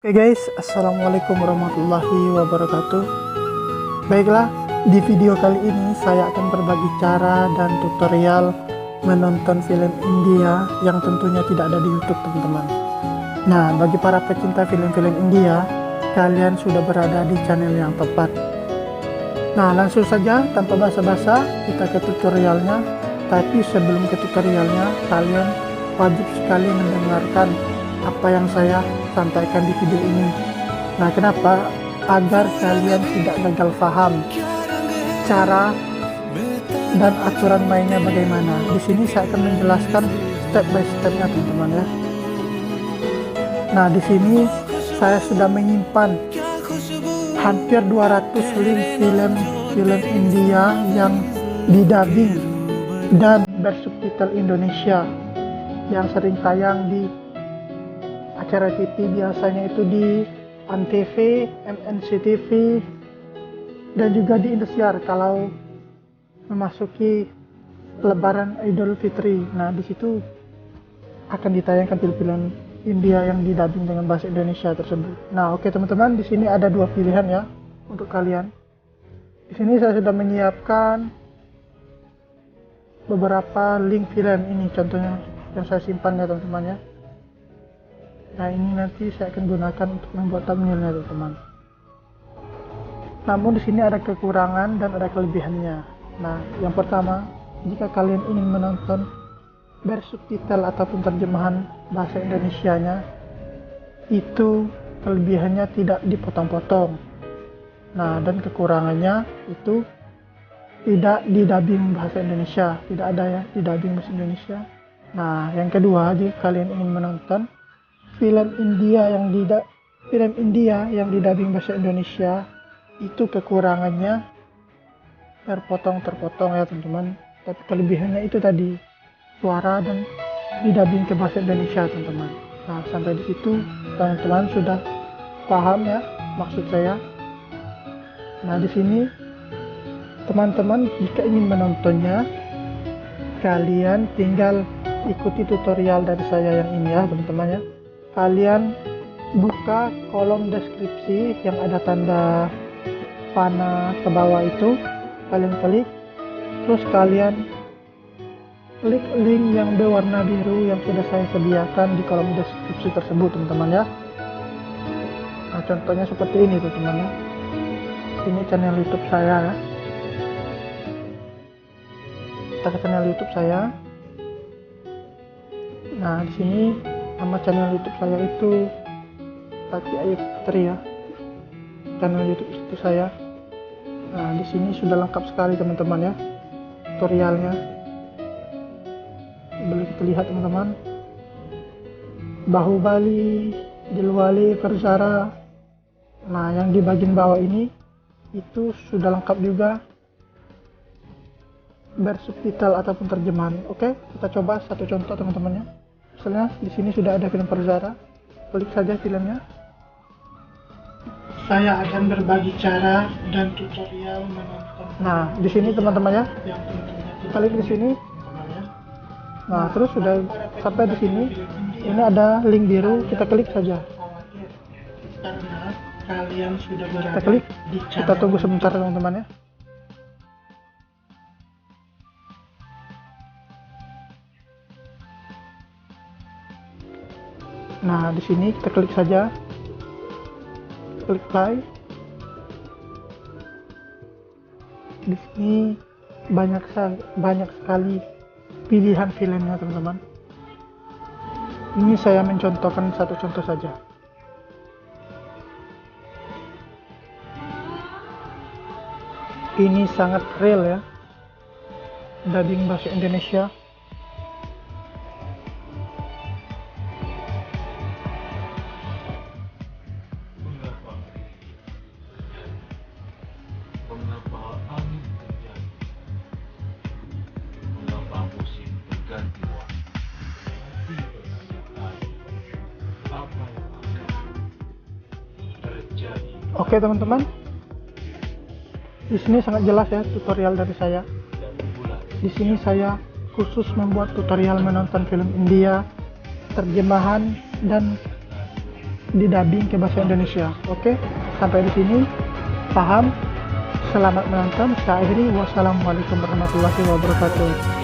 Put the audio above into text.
Oke guys, assalamualaikum warahmatullahi wabarakatuh. Baiklah, di video kali ini saya akan berbagi cara dan tutorial menonton film India yang tentunya tidak ada di YouTube, teman-teman. Nah, bagi para pecinta film-film India, kalian sudah berada di channel yang tepat. Nah, langsung saja tanpa basa-basa kita ke tutorialnya. Tapi sebelum ke tutorialnya, kalian wajib sekali mendengarkan apa yang saya sampaikan di video ini. Nah, kenapa? Agar kalian tidak gagal paham cara dan aturan mainnya bagaimana. Di sini saya akan menjelaskan step by stepnya, teman-teman ya. Nah, di sini saya sudah menyimpan hampir 200 link film India yang didubbing dan bersubtitle Indonesia yang sering tayang di acara TV, biasanya itu di Antv, MNC TV, dan juga di Indosiar kalau memasuki Lebaran Idul Fitri. Nah, di situ akan ditayangkan film-film India yang didubbing dengan bahasa Indonesia tersebut. Nah, oke teman-teman, di sini ada dua pilihan ya untuk kalian. Di sini saya sudah menyiapkan beberapa link film ini, contohnya yang saya simpan ya teman-teman ya. Nah, ini nanti saya akan gunakan untuk membuat thumbnailnya, teman-teman. Namun di sini ada kekurangan dan ada kelebihannya. Nah, yang pertama, jika kalian ingin menonton bersubtitle ataupun terjemahan bahasa Indonesianya, itu kelebihannya tidak dipotong-potong. Nah, dan kekurangannya itu tidak didubbing bahasa Indonesia, tidak ada ya didubbing bahasa Indonesia. Nah, yang kedua, jika kalian ingin menonton film India yang didubbing bahasa Indonesia, itu kekurangannya terpotong ya teman-teman. Tapi kelebihannya itu tadi suara dan didubbing ke bahasa Indonesia, teman-teman. Nah, sampai di situ teman-teman sudah paham ya maksud saya. Nah, di sini teman-teman jika ingin menontonnya, kalian tinggal ikuti tutorial dari saya yang ini ya teman-teman ya. Kalian buka kolom deskripsi yang ada tanda panah ke bawah itu, kalian klik, terus kalian klik link yang berwarna biru yang sudah saya sediakan di kolom deskripsi tersebut, teman-teman ya. Nah, contohnya seperti ini tuh teman ya. Ini channel YouTube saya ya. Kita ke channel YouTube saya. Nah, di sini nama channel YouTube saya itu Tati Ayu Putri ya. Channel YouTube itu saya. Nah, di sini sudah lengkap sekali teman-teman ya tutorialnya. Boleh kita lihat teman-teman. Bahubali, Dilwale, Verzara. Nah, yang di bagian bawah ini itu sudah lengkap juga bersubtitle ataupun terjemahan. Oke, kita coba satu contoh teman-teman ya. Misalnya di sini sudah ada film Verzara, klik saja filmnya. Saya akan berbagi cara dan tutorial menonton. Nah, di sini teman-teman ya, klik di sini. Nah, terus sudah sampai di sini. Ini ada link biru, kita klik saja. Karena kalian sudah berada, kita klik. Kita tunggu sebentar teman-teman ya. Nah, di sini kita klik saja, klik play. Di sini banyak sekali pilihan filmnya teman-teman. Ini saya mencontohkan satu contoh saja. Ini sangat real ya, dubbing bahasa Indonesia. Oke teman-teman, di sini sangat jelas ya tutorial dari saya. Di sini saya khusus membuat tutorial menonton film India, terjemahan dan didubbing ke bahasa Indonesia. Oke, sampai di sini paham. Selamat menonton. Saya akhiri. Wassalamualaikum warahmatullahi wabarakatuh.